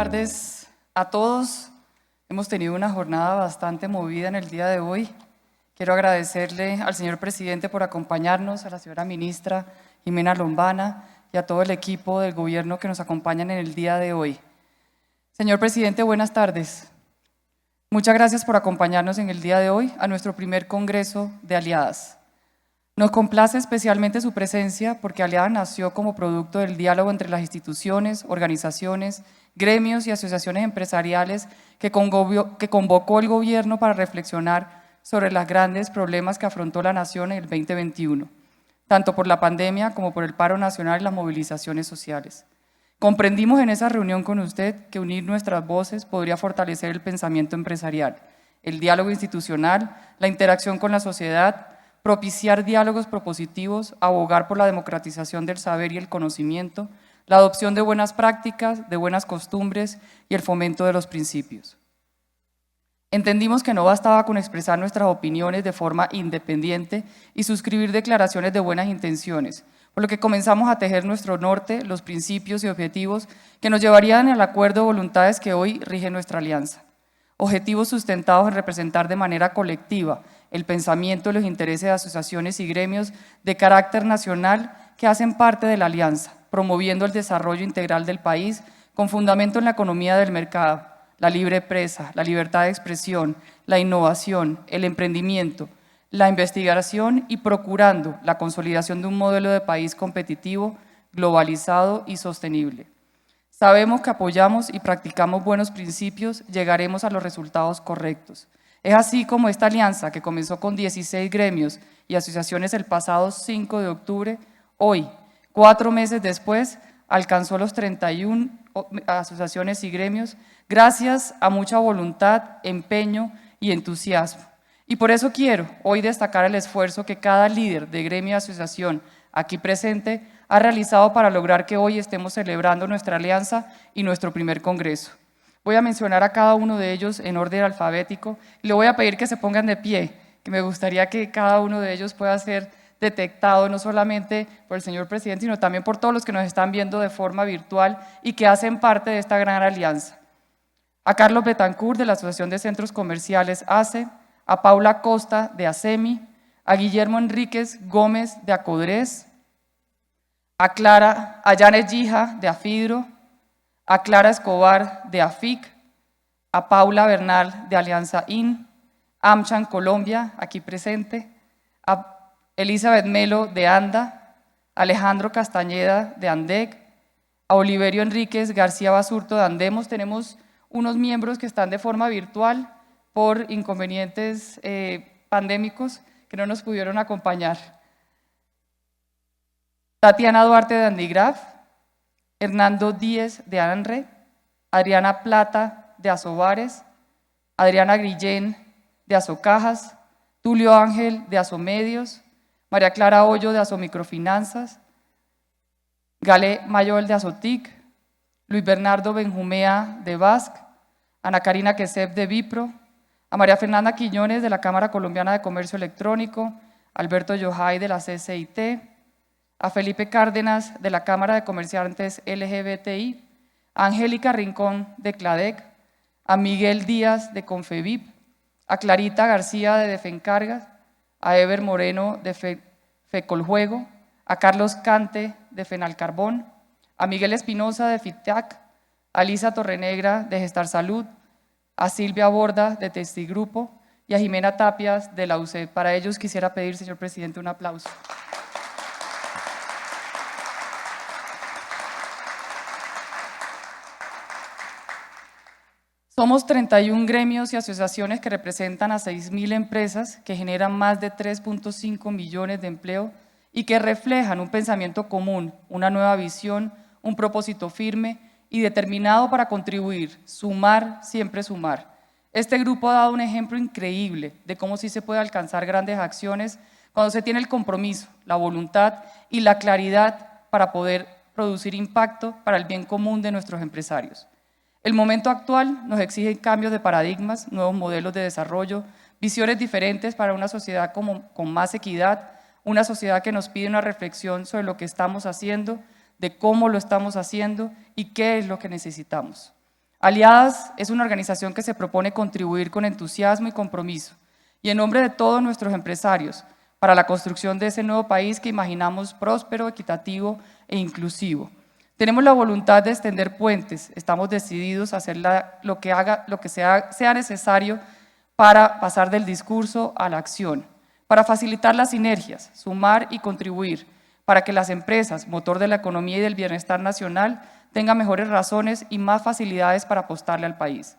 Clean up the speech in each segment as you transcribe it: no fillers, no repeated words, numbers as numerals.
tardes a todos. Hemos tenido una jornada bastante movida en el día de hoy. Quiero agradecerle al señor presidente por acompañarnos, a la señora ministra Jimena Lombana y a todo el equipo del gobierno que nos acompañan en el día de hoy. Señor presidente, buenas tardes. Muchas gracias por acompañarnos en el día de hoy a nuestro primer Congreso de Aliadas. Nos complace especialmente su presencia porque Aliadas nació como producto del diálogo entre las instituciones, organizaciones, gremios y asociaciones empresariales que convocó el gobierno para reflexionar sobre los grandes problemas que afrontó la nación en el 2021, tanto por la pandemia como por el paro nacional y las movilizaciones sociales. Comprendimos en esa reunión con usted que unir nuestras voces podría fortalecer el pensamiento empresarial, el diálogo institucional, la interacción con la sociedad, propiciar diálogos propositivos, abogar por la democratización del saber y el conocimiento, la adopción de buenas prácticas, de buenas costumbres y el fomento de los principios. Entendimos que no bastaba con expresar nuestras opiniones de forma independiente y suscribir declaraciones de buenas intenciones, por lo que comenzamos a tejer nuestro norte, los principios y objetivos que nos llevarían al acuerdo de voluntades que hoy rige nuestra alianza. Objetivos sustentados en representar de manera colectiva el pensamiento y los intereses de asociaciones y gremios de carácter nacional que hacen parte de la alianza, promoviendo el desarrollo integral del país con fundamento en la economía del mercado, la libre empresa, la libertad de expresión, la innovación, el emprendimiento, la investigación y procurando la consolidación de un modelo de país competitivo, globalizado y sostenible. Sabemos que apoyamos y practicamos buenos principios, llegaremos a los resultados correctos. Es así como esta alianza, que comenzó con 16 gremios y asociaciones el pasado 5 de octubre, hoy, 4 meses después, alcanzó los 31 asociaciones y gremios, gracias a mucha voluntad, empeño y entusiasmo. Y por eso quiero hoy destacar el esfuerzo que cada líder de gremio y asociación aquí presente ha realizado para lograr que hoy estemos celebrando nuestra alianza y nuestro primer congreso. Voy a mencionar a cada uno de ellos en orden alfabético y le voy a pedir que se pongan de pie, que me gustaría que cada uno de ellos pueda ser detectado no solamente por el señor presidente, sino también por todos los que nos están viendo de forma virtual y que hacen parte de esta gran alianza. A Carlos Betancourt, de la Asociación de Centros Comerciales ACE, a Paula Costa, de ASEMI, a Guillermo Enríquez Gómez, de ACODRES, a Janet Gija, de AFIDRO, a Clara Escobar, de AFIC, a Paula Bernal, de Alianza IN, AmCham Colombia, aquí presente, a Elizabeth Melo, de ANDA, a Alejandro Castañeda, de ANDEC, a Oliverio Enríquez García Basurto, de Andemos. Tenemos unos miembros que están de forma virtual por inconvenientes pandémicos que no nos pudieron acompañar. Tatiana Duarte, de Andigraf, Hernando Díez, de ANRE, Adriana Plata, de Asobares, Adriana Grillén, de Asocajas, Tulio Ángel, de Asomedios, María Clara Hoyo, de Asomicrofinanzas, Gale Mayol, de Asotic, Luis Bernardo Benjumea, de BASC, Ana Karina Quesep, de Vipro, a María Fernanda Quiñones, de la Cámara Colombiana de Comercio Electrónico, Alberto Yojay, de la CCIT, a Felipe Cárdenas, de la Cámara de Comerciantes LGBTI, a Angélica Rincón, de CLADEC, a Miguel Díaz, de Confevip, a Clarita García, de Defencargas, a Ever Moreno, de Fecoljuego, a Carlos Cante, de Fenalcarbón, a Miguel Espinosa, de FITAC, a Lisa Torrenegra, de Gestar Salud, a Silvia Borda, de Testigrupo, y a Jimena Tapias, de la UCED. Para ellos quisiera pedir, señor presidente, un aplauso. Somos 31 gremios y asociaciones que representan a 6.000 empresas que generan más de 3.5 millones de empleo y que reflejan un pensamiento común, una nueva visión, un propósito firme y determinado para contribuir, sumar, siempre sumar. Este grupo ha dado un ejemplo increíble de cómo sí se puede alcanzar grandes acciones cuando se tiene el compromiso, la voluntad y la claridad para poder producir impacto para el bien común de nuestros empresarios. El momento actual nos exige cambios de paradigmas, nuevos modelos de desarrollo, visiones diferentes para una sociedad con más equidad, una sociedad que nos pide una reflexión sobre lo que estamos haciendo, de cómo lo estamos haciendo y qué es lo que necesitamos. Aliadas es una organización que se propone contribuir con entusiasmo y compromiso, y en nombre de todos nuestros empresarios, para la construcción de ese nuevo país que imaginamos próspero, equitativo e inclusivo. Tenemos la voluntad de extender puentes, estamos decididos a hacer lo que sea necesario para pasar del discurso a la acción, para facilitar las sinergias, sumar y contribuir, para que las empresas, motor de la economía y del bienestar nacional, tengan mejores razones y más facilidades para apostarle al país.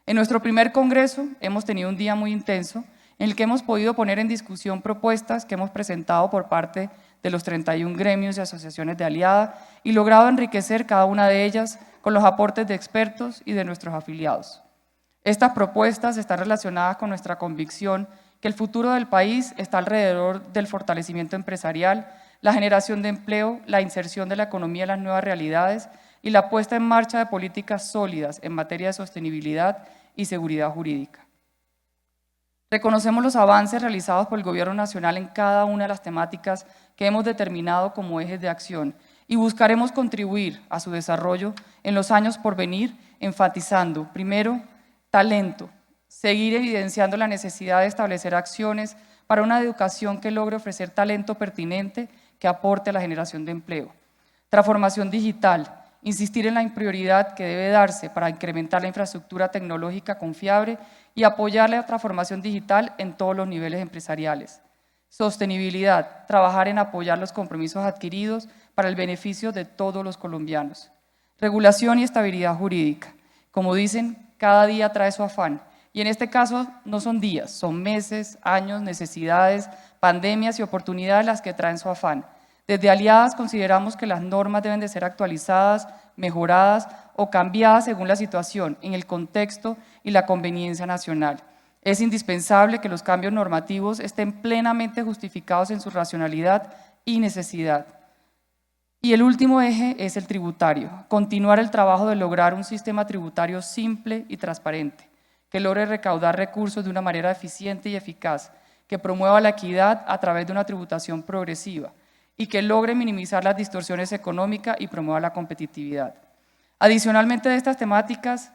En nuestro primer congreso hemos tenido un día muy intenso en el que hemos podido poner en discusión propuestas que hemos presentado por parte de los 31 gremios y asociaciones de aliada y logrado enriquecer cada una de ellas con los aportes de expertos y de nuestros afiliados. Estas propuestas están relacionadas con nuestra convicción que el futuro del país está alrededor del fortalecimiento empresarial, la generación de empleo, la inserción de la economía en las nuevas realidades y la puesta en marcha de políticas sólidas en materia de sostenibilidad y seguridad jurídica. Reconocemos los avances realizados por el Gobierno Nacional en cada una de las temáticas que hemos determinado como ejes de acción y buscaremos contribuir a su desarrollo en los años por venir, enfatizando, primero, talento, seguir evidenciando la necesidad de establecer acciones para una educación que logre ofrecer talento pertinente que aporte a la generación de empleo. Transformación digital, insistir en la prioridad que debe darse para incrementar la infraestructura tecnológica confiable y apoyar la transformación digital en todos los niveles empresariales. Sostenibilidad, trabajar en apoyar los compromisos adquiridos para el beneficio de todos los colombianos. Regulación y estabilidad jurídica. Como dicen, cada día trae su afán. Y en este caso no son días, son meses, años, necesidades, pandemias y oportunidades las que traen su afán. Desde Aliadas consideramos que las normas deben de ser actualizadas, mejoradas o cambiadas según la situación, en el contexto y la conveniencia nacional. Es indispensable que los cambios normativos estén plenamente justificados en su racionalidad y necesidad. Y el último eje es el tributario, continuar el trabajo de lograr un sistema tributario simple y transparente, que logre recaudar recursos de una manera eficiente y eficaz, que promueva la equidad a través de una tributación progresiva y que logre minimizar las distorsiones económicas y promueva la competitividad. Adicionalmente de estas temáticas,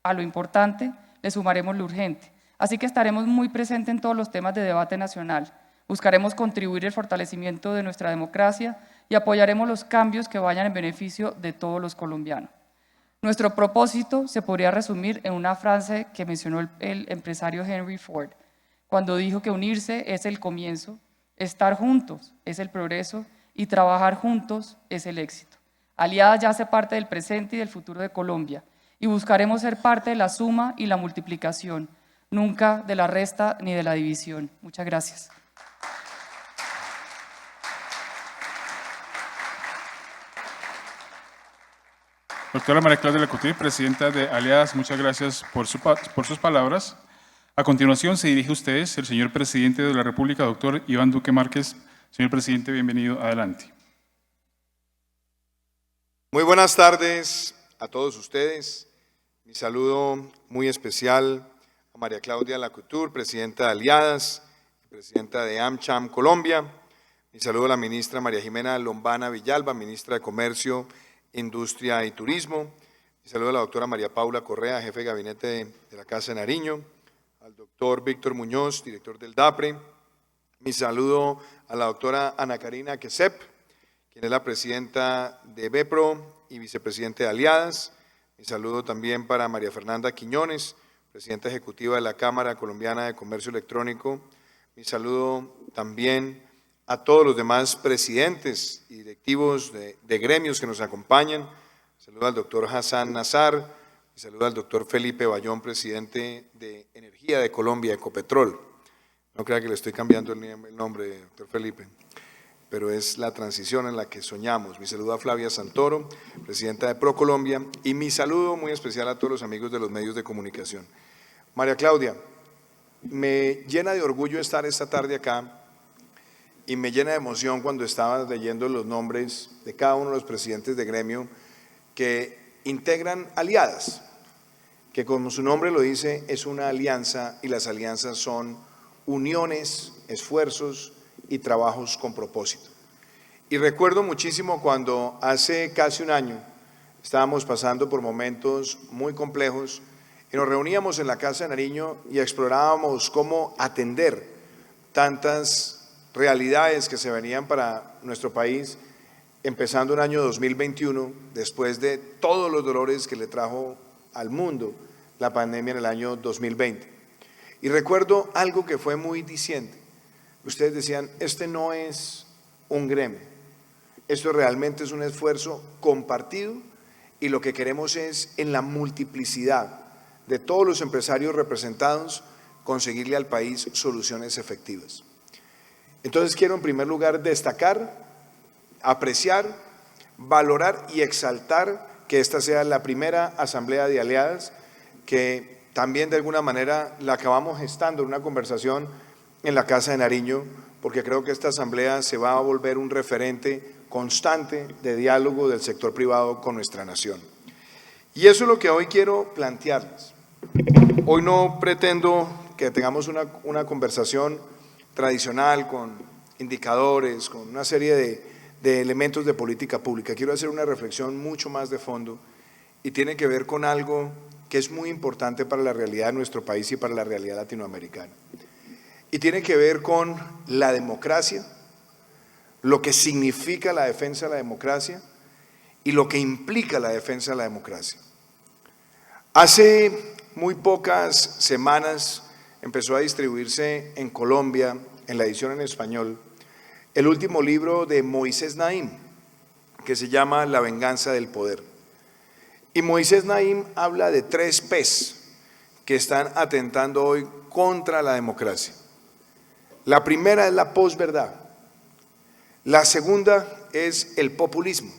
a lo importante, le sumaremos lo urgente, así que estaremos muy presentes en todos los temas de debate nacional, buscaremos contribuir al fortalecimiento de nuestra democracia y apoyaremos los cambios que vayan en beneficio de todos los colombianos. Nuestro propósito se podría resumir en una frase que mencionó el empresario Henry Ford, cuando dijo que unirse es el comienzo, estar juntos es el progreso y trabajar juntos es el éxito. Aliadas ya hace parte del presente y del futuro de Colombia y buscaremos ser parte de la suma y la multiplicación, nunca de la resta ni de la división. Muchas gracias. Doctora María Claudia Lecouté, presidenta de Aliadas, muchas gracias por sus palabras. A continuación se dirige a ustedes el señor presidente de la República, doctor Iván Duque Márquez. Señor presidente, bienvenido, adelante. Muy buenas tardes a todos ustedes. Mi saludo muy especial a María Claudia Lecouté, presidenta de Aliadas, presidenta de AmCham Colombia. Mi saludo a la ministra María Jimena Lombana Villalba, ministra de Comercio, Industria y Turismo. Mi saludo a la doctora María Paula Correa, jefe de gabinete de la Casa de Nariño, al doctor Víctor Muñoz, director del DAPRE. Mi saludo a la doctora Ana Karina Quesep, quien es la presidenta de BEPRO y vicepresidente de Aliadas. Mi saludo también para María Fernanda Quiñones, presidenta ejecutiva de la Cámara Colombiana de Comercio Electrónico. Mi saludo también a todos los demás presidentes y directivos de gremios que nos acompañan. Saludo al doctor Hassan Nazar, y saludo al doctor Felipe Bayón, presidente de Energía de Colombia, Ecopetrol. No crea que le estoy cambiando el nombre, doctor Felipe, pero es la transición en la que soñamos. Mi saludo a Flavia Santoro, presidenta de ProColombia, y mi saludo muy especial a todos los amigos de los medios de comunicación. María Claudia, me llena de orgullo estar esta tarde acá y me llena de emoción cuando estaba leyendo los nombres de cada uno de los presidentes de gremio que integran Aliadas, que como su nombre lo dice, es una alianza y las alianzas son uniones, esfuerzos y trabajos con propósito. Y recuerdo muchísimo cuando hace casi un año estábamos pasando por momentos muy complejos y nos reuníamos en la Casa de Nariño y explorábamos cómo atender tantas realidades que se venían para nuestro país, empezando el año 2021, después de todos los dolores que le trajo al mundo la pandemia en el año 2020. Y recuerdo algo que fue muy diciente. Ustedes decían, este no es un gremio, esto realmente es un esfuerzo compartido y lo que queremos es, en la multiplicidad de todos los empresarios representados, conseguirle al país soluciones efectivas. Entonces quiero en primer lugar destacar, apreciar, valorar y exaltar que esta sea la primera asamblea de aliadas, que también de alguna manera la acabamos gestando en una conversación en la Casa de Nariño, porque creo que esta asamblea se va a volver un referente constante de diálogo del sector privado con nuestra nación. Y eso es lo que hoy quiero plantearles. Hoy no pretendo que tengamos una conversación tradicional con indicadores, con una serie de elementos de política pública. Quiero hacer una reflexión mucho más de fondo y tiene que ver con algo que es muy importante para la realidad de nuestro país y para la realidad latinoamericana. Y tiene que ver con la democracia, lo que significa la defensa de la democracia y lo que implica la defensa de la democracia. Hace muy pocas semanas empezó a distribuirse en Colombia, en la edición en español, el último libro de Moisés Naim, que se llama La venganza del poder. Y Moisés Naim habla de 3 P's que están atentando hoy contra la democracia. La primera es la posverdad, la segunda es el populismo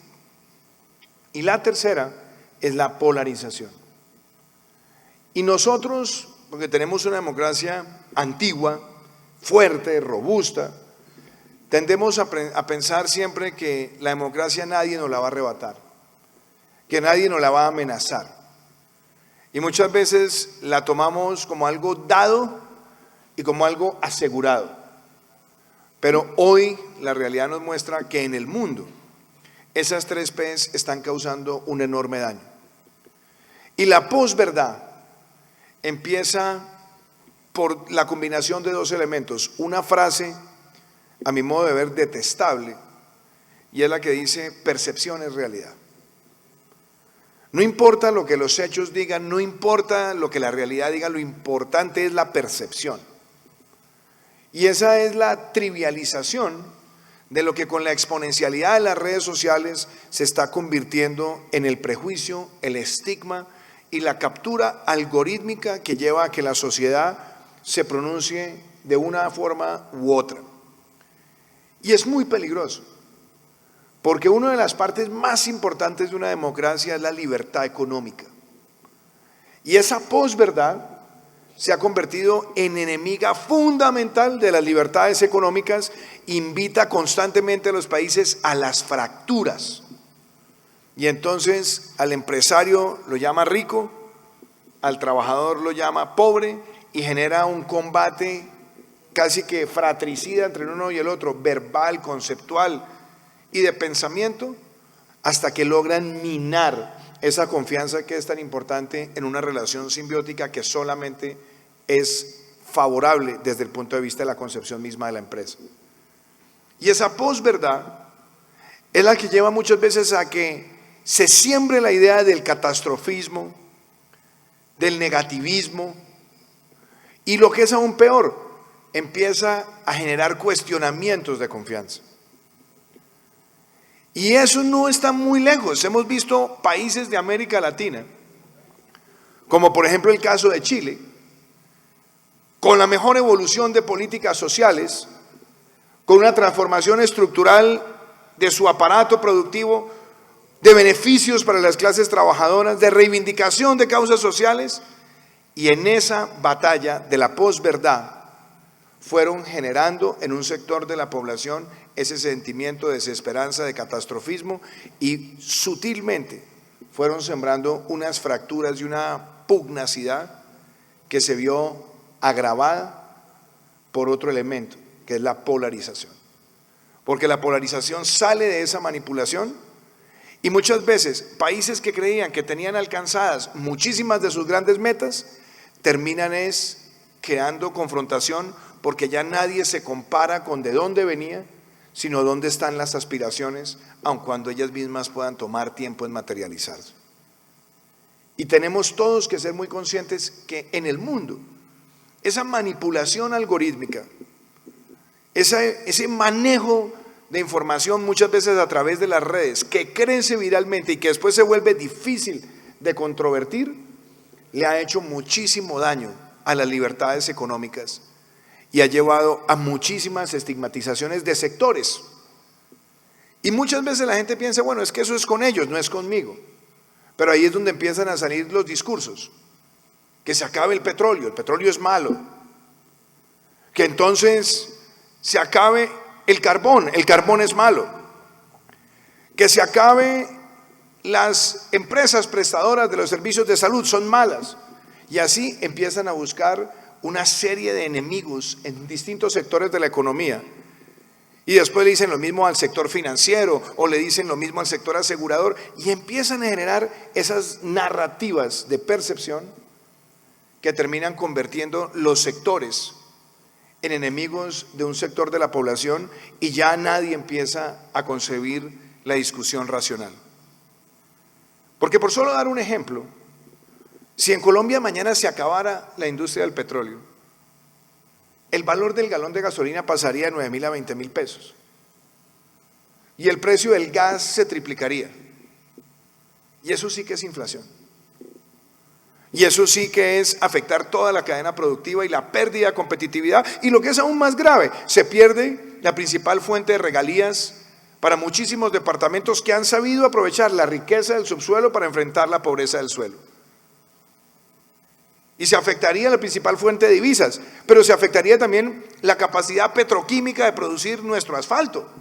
y la tercera es la polarización. Y nosotros, porque tenemos una democracia antigua, fuerte, robusta, tendemos a pensar siempre que la democracia nadie nos la va a arrebatar, que nadie nos la va a amenazar. Y muchas veces la tomamos como algo dado y como algo asegurado. Pero hoy la realidad nos muestra que en el mundo esas 3 P's están causando un enorme daño. Y la posverdad empieza por la combinación de 2 elementos. Una frase, a mi modo de ver, detestable, y es la que dice: percepción es realidad. No importa lo que los hechos digan, no importa lo que la realidad diga, lo importante es la percepción. Y esa es la trivialización de lo que con la exponencialidad de las redes sociales se está convirtiendo en el prejuicio, el estigma y la captura algorítmica que lleva a que la sociedad se pronuncie de una forma u otra. Y es muy peligroso, porque una de las partes más importantes de una democracia es la libertad económica. Y esa posverdad se ha convertido en enemiga fundamental de las libertades económicas, invita constantemente a los países a las fracturas. Y entonces al empresario lo llama rico, al trabajador lo llama pobre y genera un combate casi que fratricida entre el uno y el otro, verbal, conceptual y de pensamiento, hasta que logran minar esa confianza que es tan importante en una relación simbiótica que solamente es favorable desde el punto de vista de la concepción misma de la empresa. Y esa posverdad es la que lleva muchas veces a que se siembre la idea del catastrofismo, del negativismo, y lo que es aún peor, empieza a generar cuestionamientos de confianza. Y eso no está muy lejos. Hemos visto países de América Latina, como por ejemplo el caso de Chile, con la mejor evolución de políticas sociales, con una transformación estructural de su aparato productivo, de beneficios para las clases trabajadoras, de reivindicación de causas sociales, y en esa batalla de la posverdad fueron generando en un sector de la población ese sentimiento de desesperanza, de catastrofismo, y sutilmente fueron sembrando unas fracturas y una pugnacidad que se vio agravada por otro elemento, que es la polarización. Porque la polarización sale de esa manipulación Y muchas veces países que creían que tenían alcanzadas muchísimas de sus grandes metas, terminan creando confrontación porque ya nadie se compara con de dónde venía, sino dónde están las aspiraciones, aun cuando ellas mismas puedan tomar tiempo en materializarse. Y tenemos todos que ser muy conscientes que en el mundo, esa manipulación algorítmica, ese manejo de información muchas veces a través de las redes, que crece viralmente y que después se vuelve difícil de controvertir, le ha hecho muchísimo daño a las libertades económicas y ha llevado a muchísimas estigmatizaciones de sectores. Y muchas veces la gente piensa, bueno, es que eso es con ellos, no es conmigo. Pero ahí es donde empiezan a salir los discursos. Que se acabe el petróleo es malo. Que entonces se acabe el carbón es malo. Que se acabe las empresas prestadoras de los servicios de salud, son malas. Y así empiezan a buscar una serie de enemigos en distintos sectores de la economía. Y después le dicen lo mismo al sector financiero o le dicen lo mismo al sector asegurador y empiezan a generar esas narrativas de percepción que terminan convirtiendo los sectores en enemigos de un sector de la población y ya nadie empieza a concebir la discusión racional. Porque por solo dar un ejemplo, si en Colombia mañana se acabara la industria del petróleo, el valor del galón de gasolina pasaría de 9.000 a 20.000 pesos y el precio del gas se triplicaría. Y eso sí que es inflación. Y eso sí que es afectar toda la cadena productiva y la pérdida de competitividad. Y lo que es aún más grave, se pierde la principal fuente de regalías para muchísimos departamentos que han sabido aprovechar la riqueza del subsuelo para enfrentar la pobreza del suelo. Y se afectaría la principal fuente de divisas, pero se afectaría también la capacidad petroquímica de producir nuestro asfalto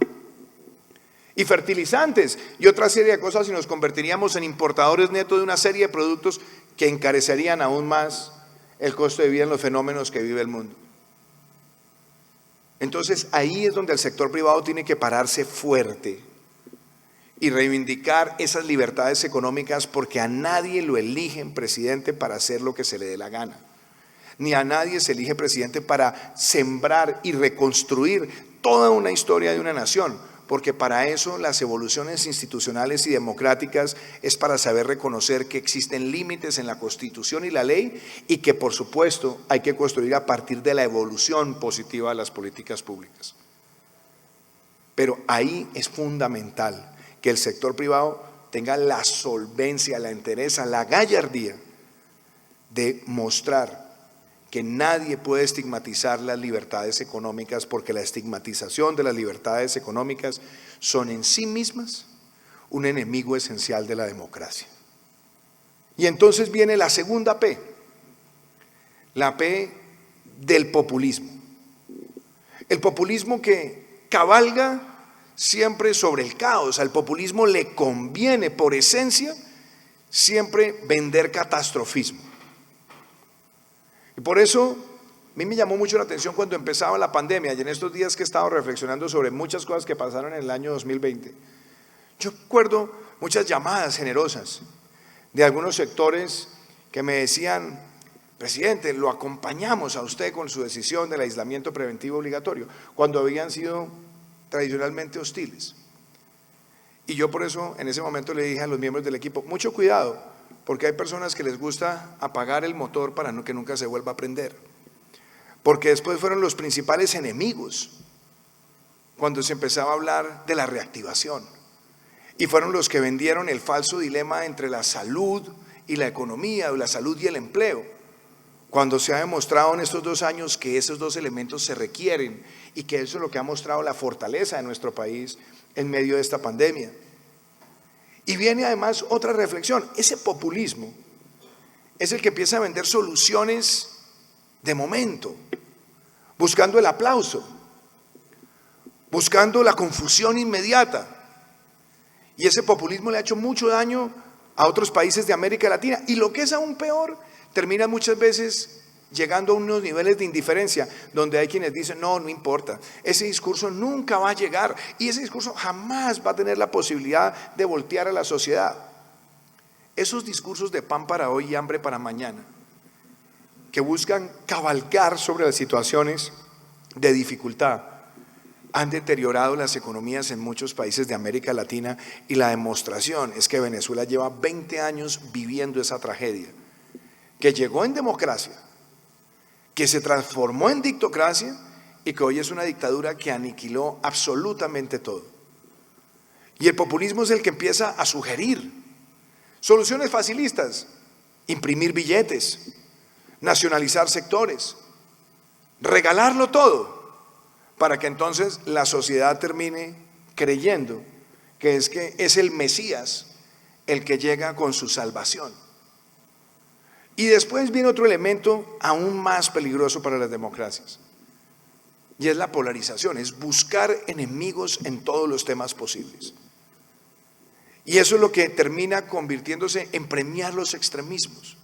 y fertilizantes y otra serie de cosas, y nos convertiríamos en importadores netos de una serie de productos que encarecerían aún más el costo de vida en los fenómenos que vive el mundo. Entonces ahí es donde el sector privado tiene que pararse fuerte y reivindicar esas libertades económicas, porque a nadie lo eligen presidente para hacer lo que se le dé la gana, ni a nadie se elige presidente para sembrar y reconstruir toda una historia de una nación, porque para eso las evoluciones institucionales y democráticas es para saber reconocer que existen límites en la Constitución y la ley y que por supuesto hay que construir a partir de la evolución positiva de las políticas públicas. Pero ahí es fundamental que el sector privado tenga la solvencia, la entereza, la gallardía de mostrar que nadie puede estigmatizar las libertades económicas, porque la estigmatización de las libertades económicas son en sí mismas un enemigo esencial de la democracia. Y entonces viene la segunda P, la P del populismo. El populismo que cabalga siempre sobre el caos. Al populismo le conviene por esencia siempre vender catastrofismo. Y por eso a mí me llamó mucho la atención cuando empezaba la pandemia y en estos días que he estado reflexionando sobre muchas cosas que pasaron en el año 2020. Yo recuerdo muchas llamadas generosas de algunos sectores que me decían: presidente, lo acompañamos a usted con su decisión del aislamiento preventivo obligatorio, cuando habían sido tradicionalmente hostiles. Y yo por eso en ese momento le dije a los miembros del equipo: mucho cuidado, porque hay personas que les gusta apagar el motor para que nunca se vuelva a prender, porque después fueron los principales enemigos cuando se empezaba a hablar de la reactivación, y fueron los que vendieron el falso dilema entre la salud y la economía, o la salud y el empleo, cuando se ha demostrado en estos 2 años que esos dos elementos se requieren y que eso es lo que ha mostrado la fortaleza de nuestro país en medio de esta pandemia. Y viene además otra reflexión: ese populismo es el que empieza a vender soluciones de momento, buscando el aplauso, buscando la confusión inmediata. Y ese populismo le ha hecho mucho daño a otros países de América Latina. Y lo que es aún peor, termina muchas veces llegando a unos niveles de indiferencia donde hay quienes dicen, no, no importa, ese discurso nunca va a llegar y ese discurso jamás va a tener la posibilidad de voltear a la sociedad. Esos discursos de pan para hoy y hambre para mañana, que buscan cabalgar sobre las situaciones de dificultad, han deteriorado las economías en muchos países de América Latina y la demostración es que Venezuela lleva 20 años viviendo esa tragedia, que llegó en democracia, que se transformó en dictocracia y que hoy es una dictadura que aniquiló absolutamente todo. Y el populismo es el que empieza a sugerir soluciones facilistas, imprimir billetes, nacionalizar sectores, regalarlo todo, para que entonces la sociedad termine creyendo que es el Mesías el que llega con su salvación. Y después viene otro elemento aún más peligroso para las democracias, y es la polarización, es buscar enemigos en todos los temas posibles. Y eso es lo que termina convirtiéndose en premiar los extremismos.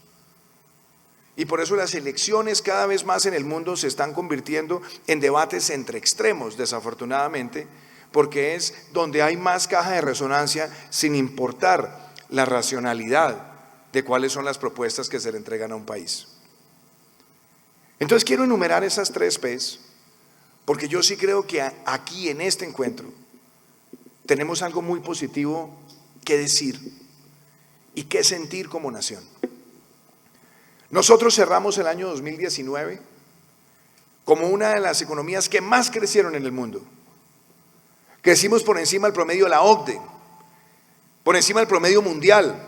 Y por eso las elecciones cada vez más en el mundo se están convirtiendo en debates entre extremos, desafortunadamente, porque es donde hay más caja de resonancia sin importar la racionalidad de cuáles son las propuestas que se le entregan a un país. Entonces quiero enumerar esas 3 P's, porque yo sí creo que aquí en este encuentro tenemos algo muy positivo que decir y que sentir como nación. Nosotros cerramos el año 2019 como una de las economías que más crecieron en el mundo. Crecimos por encima del promedio de la OCDE, por encima del promedio mundial,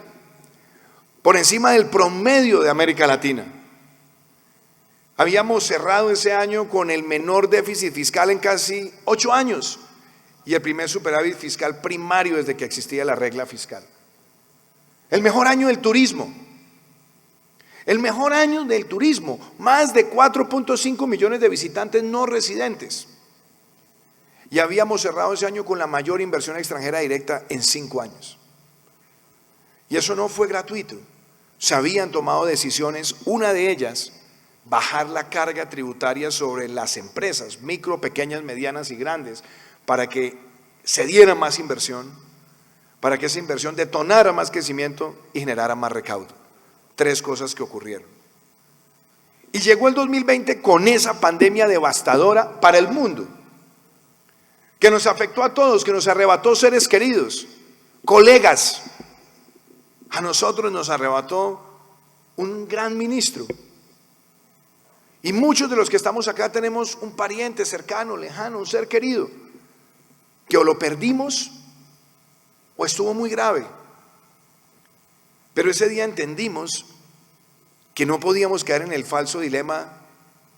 por encima del promedio de América Latina. Habíamos cerrado ese año con el menor déficit fiscal en casi 8 años y el primer superávit fiscal primario desde que existía la regla fiscal. El mejor año del turismo. El mejor año del turismo, más de 4.5 millones de visitantes no residentes. Y habíamos cerrado ese año con la mayor inversión extranjera directa en 5 años. Y eso no fue gratuito. Se habían tomado decisiones, una de ellas, bajar la carga tributaria sobre las empresas, micro, pequeñas, medianas y grandes, para que se diera más inversión, para que esa inversión detonara más crecimiento y generara más recaudo. 3 cosas que ocurrieron. Y llegó el 2020 con esa pandemia devastadora para el mundo, que nos afectó a todos, que nos arrebató seres queridos, colegas. A nosotros nos arrebató un gran ministro. Y muchos de los que estamos acá tenemos un pariente cercano, lejano, un ser querido, que o lo perdimos o estuvo muy grave. Pero ese día entendimos que no podíamos caer en el falso dilema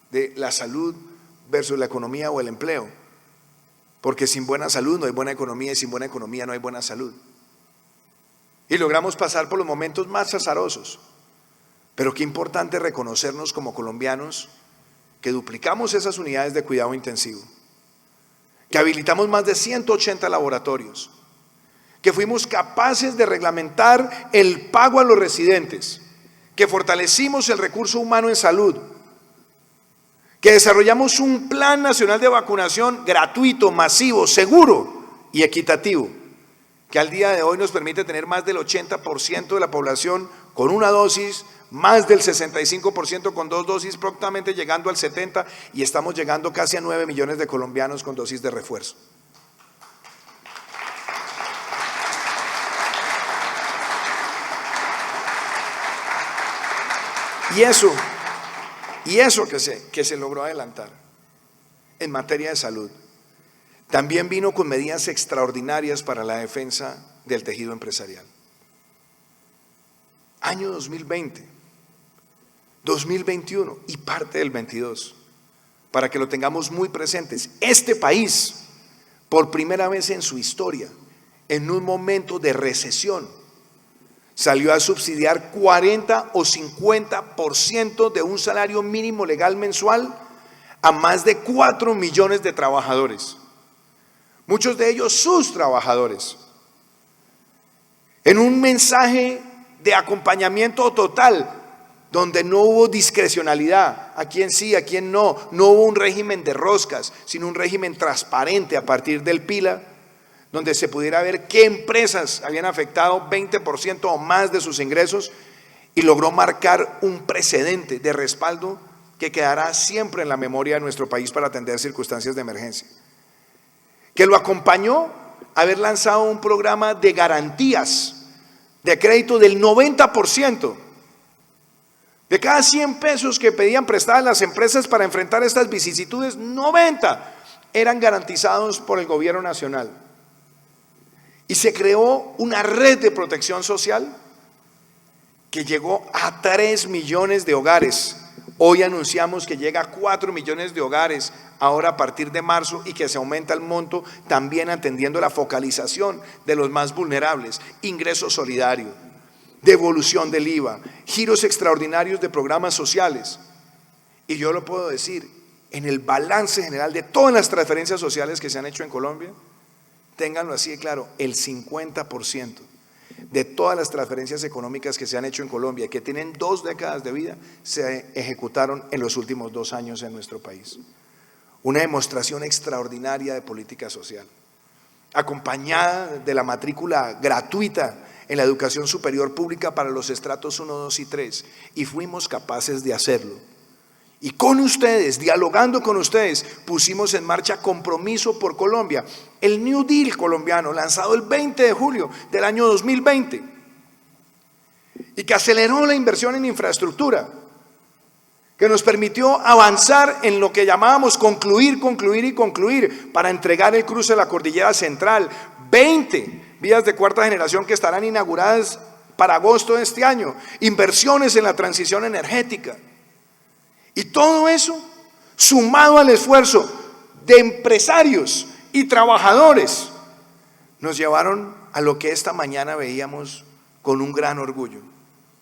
de la salud versus la economía o el empleo, porque sin buena salud no hay buena economía y sin buena economía no hay buena salud. Y logramos pasar por los momentos más azarosos, pero qué importante reconocernos como colombianos que duplicamos esas unidades de cuidado intensivo, que habilitamos más de 180 laboratorios, que fuimos capaces de reglamentar el pago a los residentes, que fortalecimos el recurso humano en salud, que desarrollamos un plan nacional de vacunación gratuito, masivo, seguro y equitativo, que al día de hoy nos permite tener más del 80% de la población con una dosis, más del 65% con 2 dosis, prontamente llegando al 70%, y estamos llegando casi a 9 millones de colombianos con dosis de refuerzo. Y eso que se logró adelantar en materia de salud, también vino con medidas extraordinarias para la defensa del tejido empresarial. Año 2020, 2021 y parte del 22, para que lo tengamos muy presentes. Este país, por primera vez en su historia, en un momento de recesión, salió a subsidiar 40 o 50% de un salario mínimo legal mensual a más de 4 millones de trabajadores, muchos de ellos sus trabajadores, en un mensaje de acompañamiento total donde no hubo discrecionalidad, a quién sí, a quién no, no hubo un régimen de roscas, sino un régimen transparente a partir del PILA, donde se pudiera ver qué empresas habían afectado 20% o más de sus ingresos, y logró marcar un precedente de respaldo que quedará siempre en la memoria de nuestro país para atender circunstancias de emergencia. Que lo acompañó a haber lanzado un programa de garantías de crédito del 90%. De cada 100 pesos que pedían prestadas las empresas para enfrentar estas vicisitudes, 90 eran garantizados por el gobierno nacional. Y se creó una red de protección social que llegó a 3 millones de hogares. Hoy anunciamos que llega a 4 millones de hogares ahora a partir de marzo, y que se aumenta el monto también atendiendo la focalización de los más vulnerables, ingreso solidario, devolución del IVA, giros extraordinarios de programas sociales. Y yo lo puedo decir, en el balance general de todas las transferencias sociales que se han hecho en Colombia, ténganlo así de claro, el 50% de todas las transferencias económicas que se han hecho en Colombia, que tienen 2 décadas de vida, se ejecutaron en los últimos 2 años en nuestro país. Una demostración extraordinaria de política social, acompañada de la matrícula gratuita en la educación superior pública para los estratos 1, 2 y 3, y fuimos capaces de hacerlo. Y con ustedes, dialogando con ustedes, pusimos en marcha Compromiso por Colombia, el New Deal colombiano, lanzado el 20 de julio del año 2020, y que aceleró la inversión en infraestructura, que nos permitió avanzar en lo que llamábamos concluir para entregar el cruce de la Cordillera Central, 20 vías de cuarta generación que estarán inauguradas para agosto de este año, inversiones en la transición energética. Y todo eso sumado al esfuerzo de empresarios y trabajadores nos llevaron a lo que esta mañana veíamos con un gran orgullo,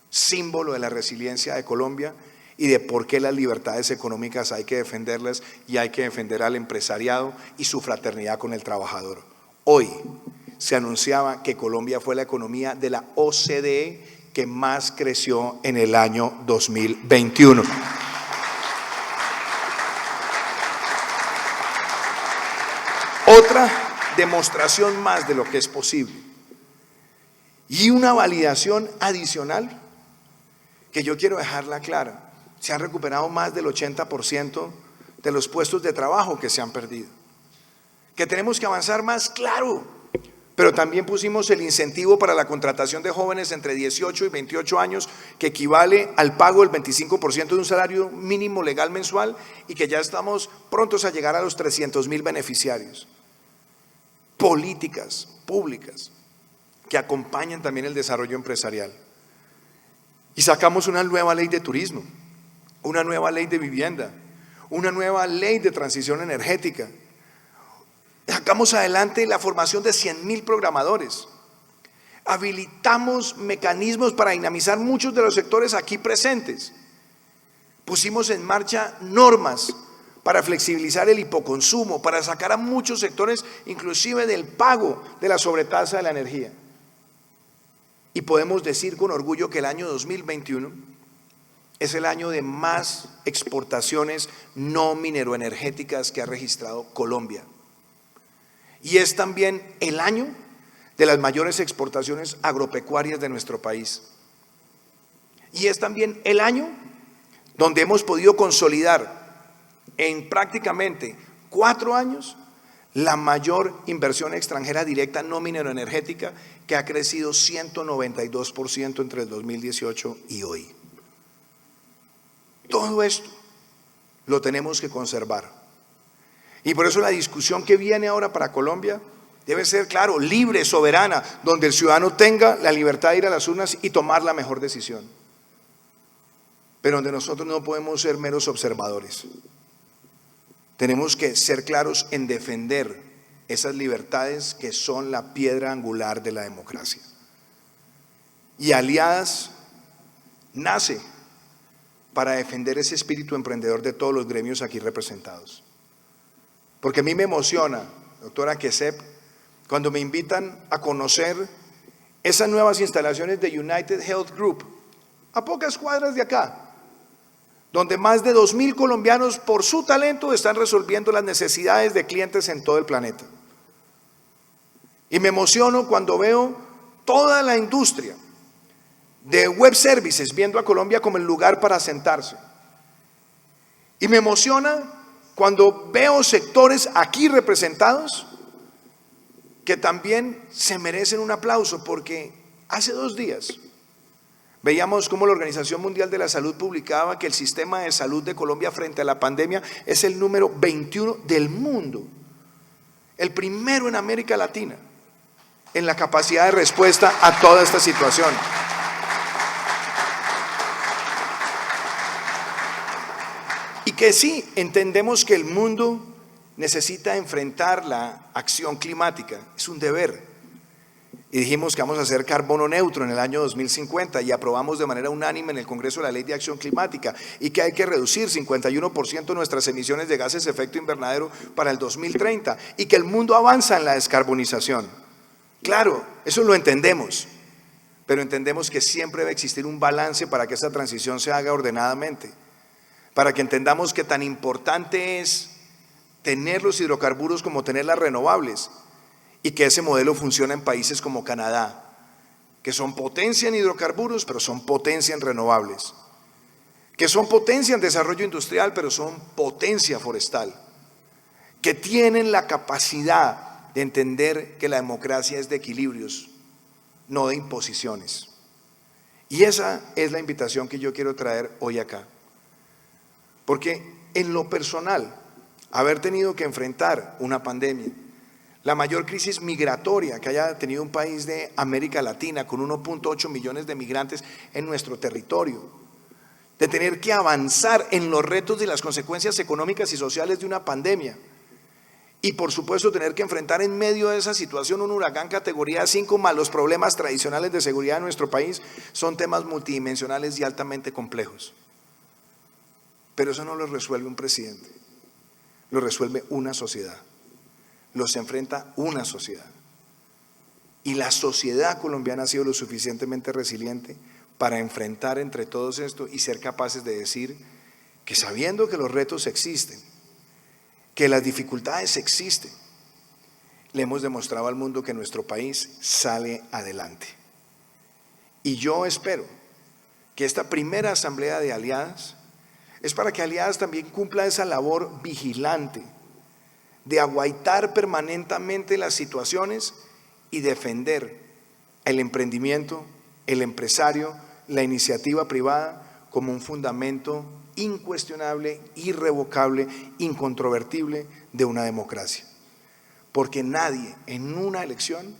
símbolo de la resiliencia de Colombia y de por qué las libertades económicas hay que defenderlas, y hay que defender al empresariado y su fraternidad con el trabajador. Hoy se anunciaba que Colombia fue la economía de la OCDE que más creció en el año 2021. Otra demostración más de lo que es posible, y una validación adicional que yo quiero dejarla clara: se han recuperado más del 80% de los puestos de trabajo que se han perdido. Que tenemos que avanzar más, claro, pero también pusimos el incentivo para la contratación de jóvenes entre 18 y 28 años, que equivale al pago del 25% de un salario mínimo legal mensual, y que ya estamos prontos a llegar a los 300,000 beneficiarios. Políticas públicas que acompañan también el desarrollo empresarial. Y sacamos una nueva ley de turismo, una nueva ley de vivienda, una nueva ley de transición energética. Sacamos adelante la formación de 100,000 programadores. Habilitamos mecanismos para dinamizar muchos de los sectores aquí presentes. Pusimos en marcha normas para flexibilizar el hipoconsumo, para sacar a muchos sectores inclusive del pago de la sobretasa de la energía. Y podemos decir con orgullo que el año 2021 es el año de más exportaciones no mineroenergéticas que ha registrado Colombia. Y es también el año de las mayores exportaciones agropecuarias de nuestro país. Y es también el año donde hemos podido consolidar en prácticamente 4 años la mayor inversión extranjera directa no mineroenergética, que ha crecido 192% entre el 2018 y hoy. Todo esto lo tenemos que conservar. Y por eso la discusión que viene ahora para Colombia debe ser, claro, libre, soberana, donde el ciudadano tenga la libertad de ir a las urnas y tomar la mejor decisión. Pero donde nosotros no podemos ser meros observadores. Tenemos que ser claros en defender esas libertades que son la piedra angular de la democracia. Y Aliadas nace para defender ese espíritu emprendedor de todos los gremios aquí representados. Porque a mí me emociona, doctora Quesep, cuando me invitan a conocer esas nuevas instalaciones de United Health Group, a pocas cuadras de acá, donde más de 2.000 colombianos por su talento están resolviendo las necesidades de clientes en todo el planeta. Y me emociono cuando veo toda la industria de web services viendo a Colombia como el lugar para sentarse. Y me emociona cuando veo sectores aquí representados que también se merecen un aplauso, porque hace 2 días veíamos cómo la Organización Mundial de la Salud publicaba que el sistema de salud de Colombia frente a la pandemia es el número 21 del mundo, el primero en América Latina en la capacidad de respuesta a toda esta situación. Y que sí, entendemos que el mundo necesita enfrentar la acción climática, es un deber. Y dijimos que vamos a hacer carbono neutro en el año 2050 y aprobamos de manera unánime en el Congreso la Ley de Acción Climática, y que hay que reducir 51% nuestras emisiones de gases de efecto invernadero para el 2030, y que el mundo avanza en la descarbonización. Claro, eso lo entendemos, pero entendemos que siempre debe existir un balance para que esta transición se haga ordenadamente, para que entendamos que tan importante es tener los hidrocarburos como tener las renovables, y que ese modelo funciona en países como Canadá, que son potencia en hidrocarburos, pero son potencia en renovables, que son potencia en desarrollo industrial, pero son potencia forestal, que tienen la capacidad de entender que la democracia es de equilibrios, no de imposiciones. Y esa es la invitación que yo quiero traer hoy acá, porque en lo personal, haber tenido que enfrentar una pandemia, la mayor crisis migratoria que haya tenido un país de América Latina, con 1.8 millones de migrantes en nuestro territorio, de tener que avanzar en los retos y las consecuencias económicas y sociales de una pandemia, y por supuesto tener que enfrentar en medio de esa situación un huracán categoría 5 más los problemas tradicionales de seguridad de nuestro país, son temas multidimensionales y altamente complejos. Pero eso no lo resuelve un presidente, lo resuelve una sociedad. Los enfrenta una sociedad, y la sociedad colombiana ha sido lo suficientemente resiliente para enfrentar entre todos esto y ser capaces de decir que, sabiendo que los retos existen, que las dificultades existen, le hemos demostrado al mundo que nuestro país sale adelante. Y yo espero que esta primera asamblea de aliadas es para que Aliadas también cumpla esa labor vigilante de aguaitar permanentemente las situaciones y defender el emprendimiento, el empresario, la iniciativa privada como un fundamento incuestionable, irrevocable, incontrovertible de una democracia. Porque nadie en una elección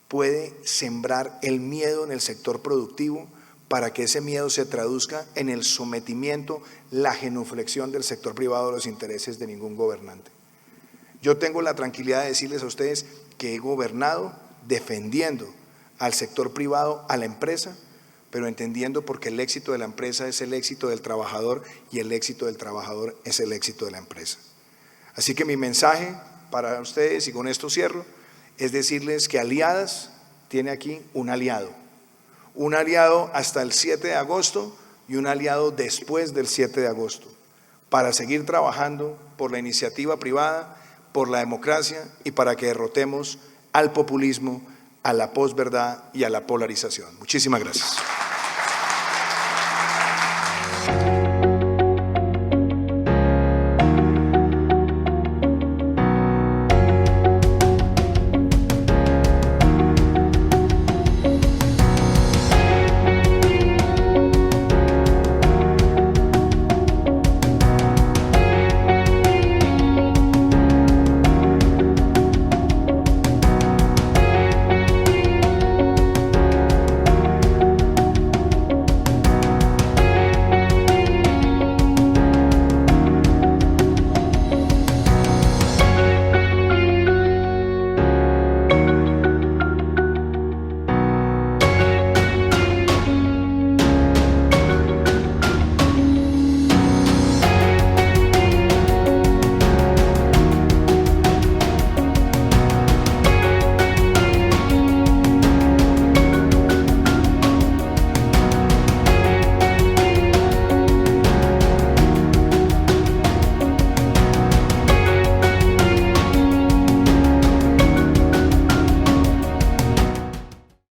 puede sembrar el miedo en el sector productivo para que ese miedo se traduzca en el sometimiento, la genuflexión del sector privado a los intereses de ningún gobernante. Yo tengo la tranquilidad de decirles a ustedes que he gobernado defendiendo al sector privado, a la empresa, pero entendiendo porque el éxito de la empresa es el éxito del trabajador y el éxito del trabajador es el éxito de la empresa. Así que mi mensaje para ustedes, y con esto cierro, es decirles que Aliadas tiene aquí un aliado hasta el 7 de agosto y un aliado después del 7 de agosto, para seguir trabajando por la iniciativa privada, por la democracia y para que derrotemos al populismo, a la posverdad y a la polarización. Muchísimas gracias.